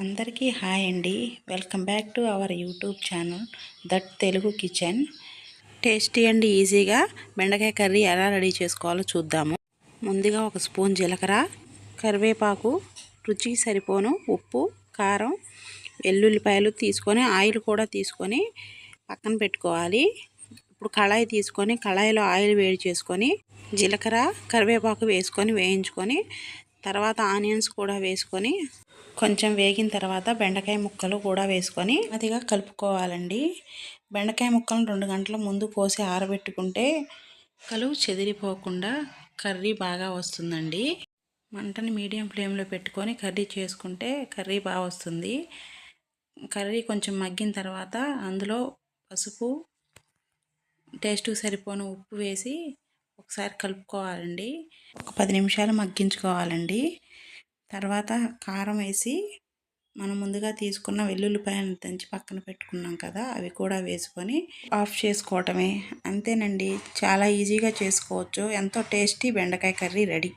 అందరికీ హాయ్ అండి. Welcome back to our YouTube channel that Telugu kitchen. Tasty and ఈజీగా బెండకాయ కర్రీ ఎలా రెడీ చేసుకోవాలో చూద్దాము. ముందుగా ఒక స్పూన్ జీలకర్ర, కరివేపాకు, రుచికి సరిపోను ఉప్పు, కారం, వెల్లుల్లిపాయలు తీసుకొని ఆయిల్ కూడా తీసుకొని పక్కన పెట్టుకోవాలి. ఇప్పుడు కళాయి తీసుకొని కళాయిలో ఆయిల్ వేడి చేసుకొని జీలకర్ర, కరివేపాకు వేసుకొని వేయించుకొని తర్వాత ఆనియన్స్ కూడా వేసుకొని కొంచెం వేగిన తర్వాత బెండకాయ ముక్కలు కూడా వేసుకొని అదిగా కలుపుకోవాలండి. బెండకాయ ముక్కలను 2 గంటల ముందు కోసి ఆరబెట్టుకుంటే ముక్కలు చెదిరిపోకుండా కర్రీ బాగా వస్తుందండి. మంటని మీడియం ఫ్లేమ్లో పెట్టుకొని కర్రీ చేసుకుంటే కర్రీ బాగా వస్తుంది. కర్రీ కొంచెం మగ్గిన తర్వాత అందులో పసుపు, టేస్ట్కి సరిపోను ఉప్పు వేసి ఒకసారి కలుపుకోవాలండి. ఒక 10 నిమిషాలు మగ్గించుకోవాలండి. తర్వాత కారం వేసి మనం ముందుగా తీసుకున్న వెల్లుల్లిపాయలను దంచి పక్కన పెట్టుకున్నాం కదా, అవి కూడా వేసుకొని ఆఫ్ చేసుకోవటమే. అంతేనండి, చాలా ఈజీగా చేసుకోవచ్చు. ఎంతో టేస్టీ బెండకాయ కర్రీ రెడీ.